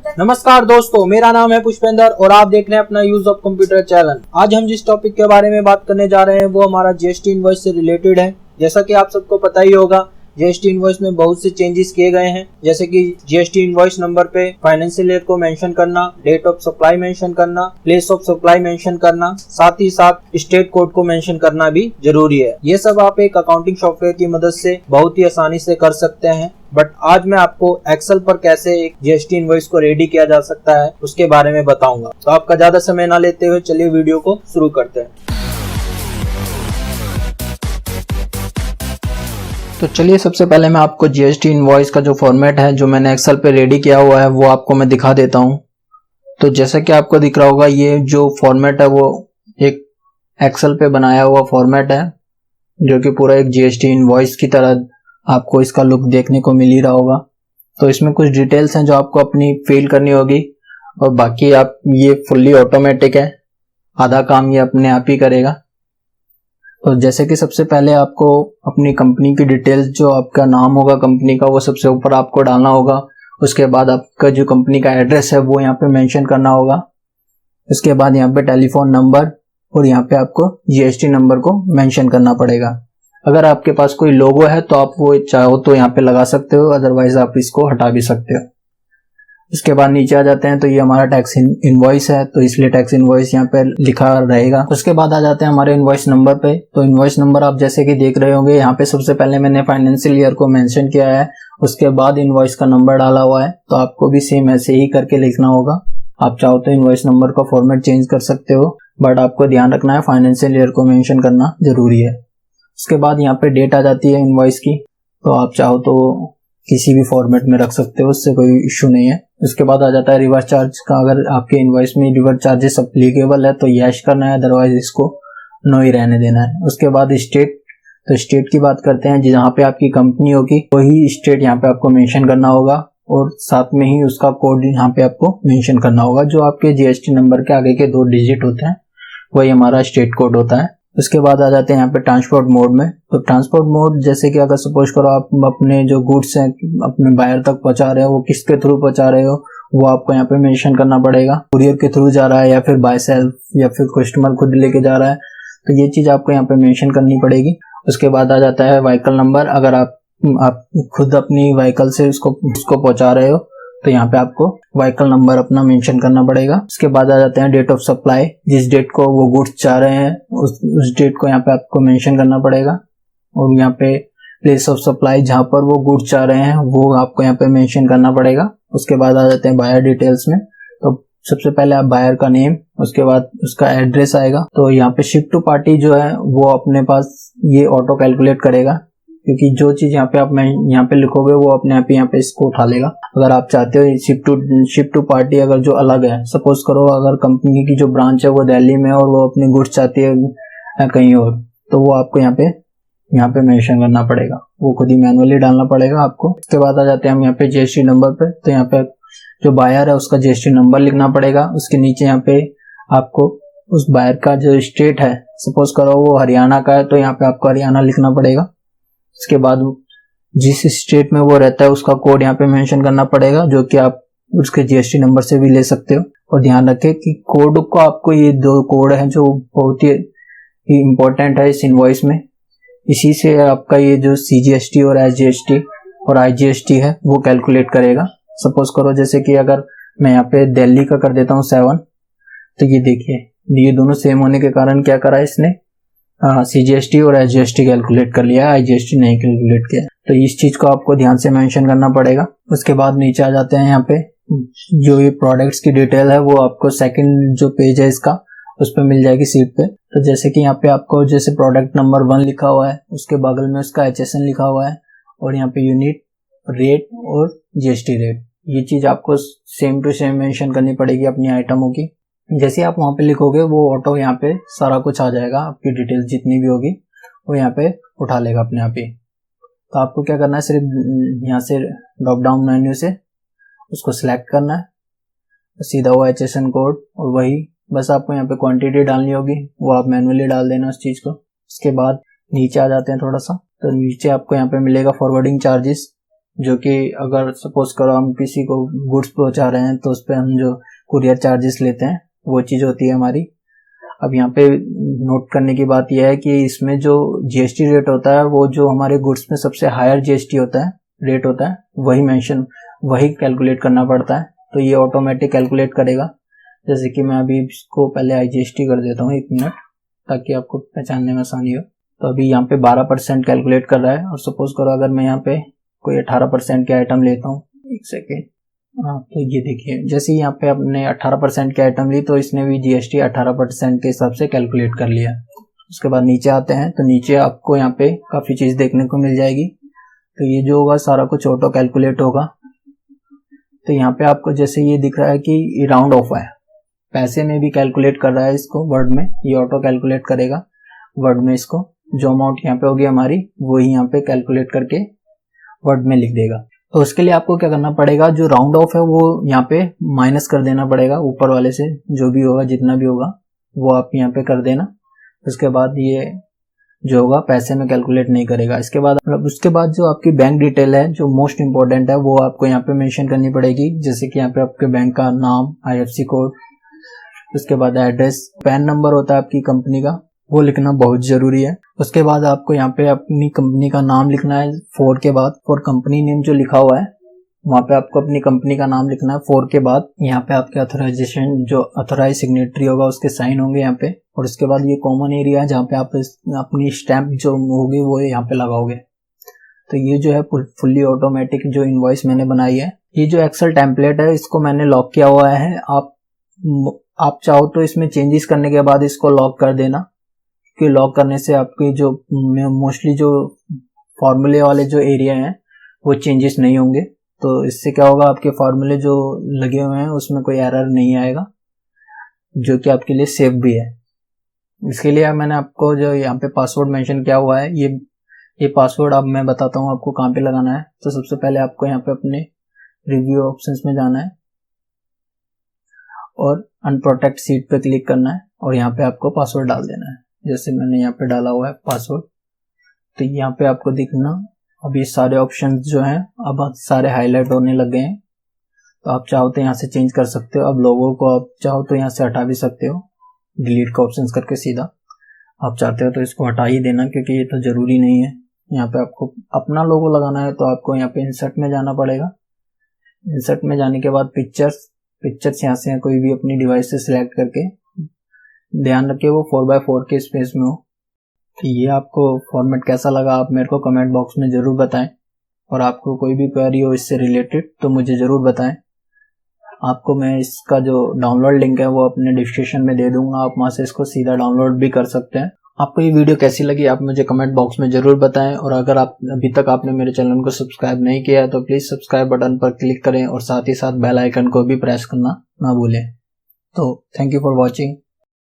नमस्कार दोस्तों, मेरा नाम है पुष्पेंद्र और आप देख रहे हैं अपना यूज ऑफ कंप्यूटर चैनल। आज हम जिस टॉपिक के बारे में बात करने जा रहे हैं वो हमारा जीएसटी इनवॉइस से रिलेटेड है। जैसा कि आप सबको पता ही होगा, जीएसटी इनवॉइस में बहुत से चेंजेस किए गए हैं, जैसे कि जीएसटी इनवॉइस नंबर पे फाइनेंशियल ईयर को मेंशन करना, डेट ऑफ सप्लाई मेंशन करना, प्लेस ऑफ सप्लाई मेंशन करना, साथ ही साथ स्टेट कोड को मेंशन करना भी जरूरी है। ये सब आप एक अकाउंटिंग सॉफ्टवेयर की मदद से बहुत ही आसानी से कर सकते हैं। बट आज मैं आपको एक्सेल पर कैसे एक जीएसटी इनवॉइस को रेडी किया जा सकता है उसके बारे में बताऊंगा। तो आपका ज्यादा समय ना लेते हुए चलिए वीडियो को शुरू करते हैं। तो चलिए सबसे पहले मैं आपको जीएसटी इनवॉइस का जो फॉर्मेट है जो मैंने एक्सेल पे रेडी किया हुआ है वो आपको मैं दिखा देता हूं। तो जैसा कि आपको दिख रहा होगा, ये जो फॉर्मेट है वो एक एक्सेल पे बनाया हुआ फॉर्मेट है जो कि पूरा एक जीएसटी इनवॉइस की तरह आपको इसका लुक देखने को मिल ही रहा होगा। तो इसमें कुछ डिटेल्स हैं जो आपको अपनी फिल करनी होगी और बाकी आप ये फुल्ली ऑटोमेटिक है, आधा काम ये अपने आप ही करेगा। तो जैसे कि सबसे पहले आपको अपनी कंपनी की डिटेल्स, जो आपका नाम होगा कंपनी का, वो सबसे ऊपर आपको डालना होगा। उसके बाद आपका जो कंपनी का एड्रेस है वो यहाँ पे मेंशन करना होगा। उसके बाद यहाँ पे टेलीफोन नंबर और यहाँ पे आपको जीएसटी नंबर को मेंशन करना पड़ेगा। अगर आपके पास कोई लोगो है तो आप वो चाहो तो यहाँ पे लगा सकते हो, अदरवाइज आप इसको हटा भी सकते हो। उसके बाद नीचे आ जाते हैं तो ये हमारा टैक्स इनवॉइस है, तो इसलिए टैक्स इनवॉइस यहाँ पे लिखा रहेगा। उसके बाद आ जाते हैं हमारे इनवॉइस नंबर पे। तो इनवॉइस नंबर आप जैसे कि देख रहे होंगे, यहाँ पे सबसे पहले मैंने फाइनेंशियल ईयर को मेंशन किया है, उसके बाद इनवॉइस का नंबर डाला हुआ है। तो आपको भी सेम ऐसे ही करके लिखना होगा। आप चाहो तो इनवॉइस नंबर का फॉर्मेट चेंज कर सकते हो, बट आपको ध्यान रखना है फाइनेंशियल ईयर को मेंशन करना जरूरी है। उसके बाद यहाँ पे डेट आ जाती है इनवॉइस की, तो आप चाहो तो किसी भी फॉर्मेट में रख सकते हो, उससे कोई इशू नहीं है। उसके बाद आ जाता है रिवर्स चार्ज का। अगर आपके इनवॉइस में रिवर्स चार्जेस एप्लीकेबल है तो यस करना है, अदरवाइज इसको नो ही रहने देना है। उसके बाद स्टेट, तो स्टेट की बात करते हैं। जहाँ पे आपकी कंपनी होगी वही स्टेट यहाँ पे आपको मेंशन करना होगा और साथ में ही उसका कोड यहाँ पे आपको मेंशन करना होगा। जो आपके जीएसटी नंबर के आगे के 2 डिजिट होते हैं वही हमारा स्टेट कोड होता है। उसके बाद आ जाते हैं यहाँ पे ट्रांसपोर्ट मोड में। तो ट्रांसपोर्ट मोड, जैसे कि अगर सपोज करो आप अपने जो गुड्स हैं अपने बायर तक पहुंचा रहे हो, वो किसके थ्रू पहुंचा रहे हो वो आपको यहाँ पे मेंशन करना पड़ेगा। कुरियर के थ्रू जा रहा है या फिर बाय सेल्फ या फिर कस्टमर खुद लेके जा रहा है, तो ये चीज आपको यहाँ पे मेंशन करनी पड़ेगी। उसके बाद आ जाता है व्हीकल नंबर। अगर आप खुद अपनी व्हीकल से उसको पहुंचा रहे हो तो यहाँ पे आपको व्हीकल नंबर अपना मेंशन करना पड़ेगा। उसके बाद आ जाते हैं डेट ऑफ सप्लाई। जिस डेट को वो गुड्स चाह रहे हैं उस डेट को यहाँ पे आपको मेंशन करना पड़ेगा। और यहाँ पे प्लेस ऑफ सप्लाई, जहाँ पर वो गुड्स चाह रहे हैं वो आपको यहाँ पे मेंशन करना पड़ेगा। उसके बाद आ जाते हैं बायर डिटेल्स में। तो सबसे पहले आप बायर का नेम, उसके बाद उसका एड्रेस आएगा। तो यहाँ पे शिप टू पार्टी जो है वो अपने पास ये ऑटो कैलकुलेट करेगा, क्योंकि जो चीज यहाँ पे आप यहाँ पे लिखोगे वो अपने आप यहाँ पे इसको उठा लेगा। अगर आप चाहते हो शिप टू पार्टी अगर जो अलग है, सपोज करो अगर कंपनी की जो ब्रांच है वो दिल्ली में और वो अपनी गुड्स चाहती है कहीं और, तो वो आपको यहाँ पे मेंशन करना पड़ेगा, वो खुद ही मैनुअली डालना पड़ेगा आपको। उसके बाद आ जाते हैं हम यहाँ पे जीएसटी नंबर पे। तो यहाँ पे जो बायर है उसका जीएसटी नंबर लिखना पड़ेगा। उसके नीचे यहाँ पे आपको उस बायर का जो स्टेट है, सपोज करो वो हरियाणा का है तो यहाँ पे आपको हरियाणा लिखना पड़ेगा। उसके बाद जिस स्टेट में वो रहता है उसका कोड यहाँ पे मेंशन करना पड़ेगा, जो कि आप उसके जीएसटी नंबर से भी ले सकते हो। और ध्यान रखें कि कोड को आपको, ये 2 कोड हैं जो बहुत ही इम्पोर्टेंट है इस इनवॉइस में। इसी से आपका ये जो सीजीएसटी और एसजीएसटी और आईजीएसटी है वो कैलकुलेट करेगा। सपोज करो जैसे कि अगर मैं यहाँ पे दिल्ली का कर देता हूँ 7, तो ये देखिए ये दोनों सेम होने के कारण क्या करा इसने, सीजीएसटी और एसजीएसटी कैलकुलेट कर लिया, आईजीएसटी नहीं कैलकुलेट किया। तो इस चीज को आपको ध्यान से मेंशन करना पड़ेगा। उसके बाद नीचे आ जाते हैं यहाँ पे जो ये प्रोडक्ट्स की डिटेल है वो आपको सेकंड जो पेज है इसका उस पर मिल जाएगी सीट पे। तो जैसे कि यहाँ पे आपको जैसे प्रोडक्ट नंबर 1 लिखा हुआ है, उसके बगल में उसका HSN लिखा हुआ है और यहाँ पे यूनिट, रेट और जीएसटी रेट, ये चीज आपको सेम टू सेम मेंशन करनी पड़ेगी अपनी आइटमों की। जैसे आप वहां पे लिखोगे वो ऑटो यहाँ पे सारा कुछ आ जाएगा, आपकी डिटेल जितनी भी होगी वो यहाँ पे उठा लेगा अपने आप ही। तो आपको क्या करना है, सिर्फ यहाँ से ड्रॉप डाउन मेन्यू से उसको सिलेक्ट करना है, सीधा वो HSN कोड, और वही बस आपको यहाँ पे क्वांटिटी डालनी होगी, वो आप मैनुअली डाल देना उस चीज को। उसके बाद नीचे आ जाते हैं थोड़ा सा, तो नीचे आपको यहाँ पे मिलेगा फॉरवर्डिंग चार्जेस। जो कि अगर सपोज करो हम किसी को गुड्स पहुंचा रहे हैं तो उस पर हम जो कुरियर चार्जेस लेते हैं वो चीज़ होती है हमारी। अब यहाँ पे नोट करने की बात यह है कि इसमें जो जीएसटी रेट होता है वो जो हमारे गुड्स में सबसे हायर जीएसटी होता है, रेट होता है, वही कैलकुलेट करना पड़ता है। तो ये ऑटोमेटिक कैलकुलेट करेगा। जैसे कि मैं अभी इसको पहले IGST कर देता हूँ 1 मिनट, ताकि आपको पहचानने में आसानी हो। तो अभी यहाँ पे 12% कैलकुलेट कर रहा है। और सपोज करो अगर मैं यहाँ पे कोई 18% के आइटम लेता हूँ, 1 सेकेंड, हाँ, तो ये देखिए जैसे यहाँ पे आपने 18% की आइटम ली तो इसने भी GST 18% के हिसाब से कैलकुलेट कर लिया। उसके बाद नीचे आते हैं तो नीचे आपको यहाँ पे काफ़ी चीज़ देखने को मिल जाएगी। तो ये जो होगा सारा कुछ ऑटो कैलकुलेट होगा। तो यहाँ पे आपको जैसे ये दिख रहा है कि ये राउंड ऑफ है, पैसे में भी कैलकुलेट कर रहा है इसको, वर्ड में ये ऑटो कैलकुलेट करेगा। वर्ड में इसको जो अमाउंट यहाँ पे होगी हमारी वही यहाँ पे कैलकुलेट करके वर्ड में लिख देगा। तो उसके लिए आपको क्या करना पड़ेगा, जो राउंड ऑफ है वो यहाँ पे माइनस कर देना पड़ेगा ऊपर वाले से, जो भी होगा जितना भी होगा वो आप यहाँ पे कर देना। उसके बाद ये जो होगा पैसे में कैलकुलेट नहीं करेगा। उसके बाद जो आपकी बैंक डिटेल है जो मोस्ट इंपॉर्टेंट है वो आपको यहाँ पे मेंशन करनी पड़ेगी। जैसे कि यहाँ पे आपके बैंक का नाम, IFSC कोड, उसके बाद एड्रेस, पैन नंबर होता है आपकी कंपनी का, वो लिखना बहुत जरूरी है। उसके बाद आपको यहाँ पे अपनी कंपनी का नाम लिखना है। 4 के बाद फॉर कंपनी नेम जो लिखा हुआ है वहाँ पे आपको अपनी कंपनी का नाम लिखना है। 4 के बाद यहाँ पे आपके ऑथराइजेशन जो ऑथराइज सिग्नेटरी होगा उसके साइन होंगे यहाँ पे। और उसके बाद ये कॉमन एरिया है जहाँ पे आप अपनी स्टैंप जो होगी वो यहाँ पे लगाओगे। तो ये जो है फुल्ली ऑटोमेटिक जो इनवॉइस मैंने बनाई है। ये जो एक्सेल टेम्पलेट है इसको मैंने लॉक किया हुआ है। आप चाहो तो इसमें चेंजेस करने के बाद इसको लॉक कर देना, क्योंकि लॉक करने से आपकी जो मोस्टली जो फॉर्मूले वाले जो एरिया हैं वो चेंजेस नहीं होंगे। तो इससे क्या होगा, आपके फॉर्मूले जो लगे हुए हैं उसमें कोई एरर नहीं आएगा, जो कि आपके लिए सेफ भी है। इसके लिए मैंने आपको जो यहाँ पे पासवर्ड मेंशन किया हुआ है, ये पासवर्ड अब मैं बताता हूँ आपको कहाँ पे लगाना है। तो सबसे पहले आपको यहाँ पे अपने रिव्यू ऑप्शंस में जाना है और अनप्रोटेक्ट सीट पे क्लिक करना है और यहाँ पे आपको पासवर्ड डाल देना है। जैसे मैंने यहाँ पे डाला हुआ है पासवर्ड, तो यहाँ पे आपको दिखना अब ये सारे ऑप्शंस जो हैं अब सारे हाईलाइट होने लग गए हैं। तो आप चाहो तो यहाँ से चेंज कर सकते हो। अब लोगों को आप चाहो तो यहाँ से हटा भी सकते हो, डिलीट का ऑप्शन करके सीधा। आप चाहते हो तो इसको हटा ही देना क्योंकि ये तो जरूरी नहीं है। यहाँ पे आपको अपना लोगो लगाना है तो आपको यहाँ पे इंसर्ट में जाना पड़ेगा। इंसर्ट में जाने के बाद पिक्चर्स यहाँ से कोई भी अपनी डिवाइस से सिलेक्ट करके, ध्यान रखिए वो 4x4 के स्पेस में हो। ये आपको फॉर्मेट कैसा लगा आप मेरे को कमेंट बॉक्स में ज़रूर बताएं। और आपको कोई भी क्वेरी हो इससे रिलेटेड तो मुझे ज़रूर बताएं। आपको मैं इसका जो डाउनलोड लिंक है वो अपने डिस्क्रिप्शन में दे दूंगा, आप वहाँ से इसको सीधा डाउनलोड भी कर सकते हैं। आपको ये वीडियो कैसी लगी आप मुझे कमेंट बॉक्स में ज़रूर बताएं। और अगर आप अभी तक आपने मेरे चैनल को सब्सक्राइब नहीं किया है तो प्लीज़ सब्सक्राइब बटन पर क्लिक करें और साथ ही साथ बेल आइकन को भी प्रेस करना ना भूलें। तो थैंक यू फॉर वॉचिंग।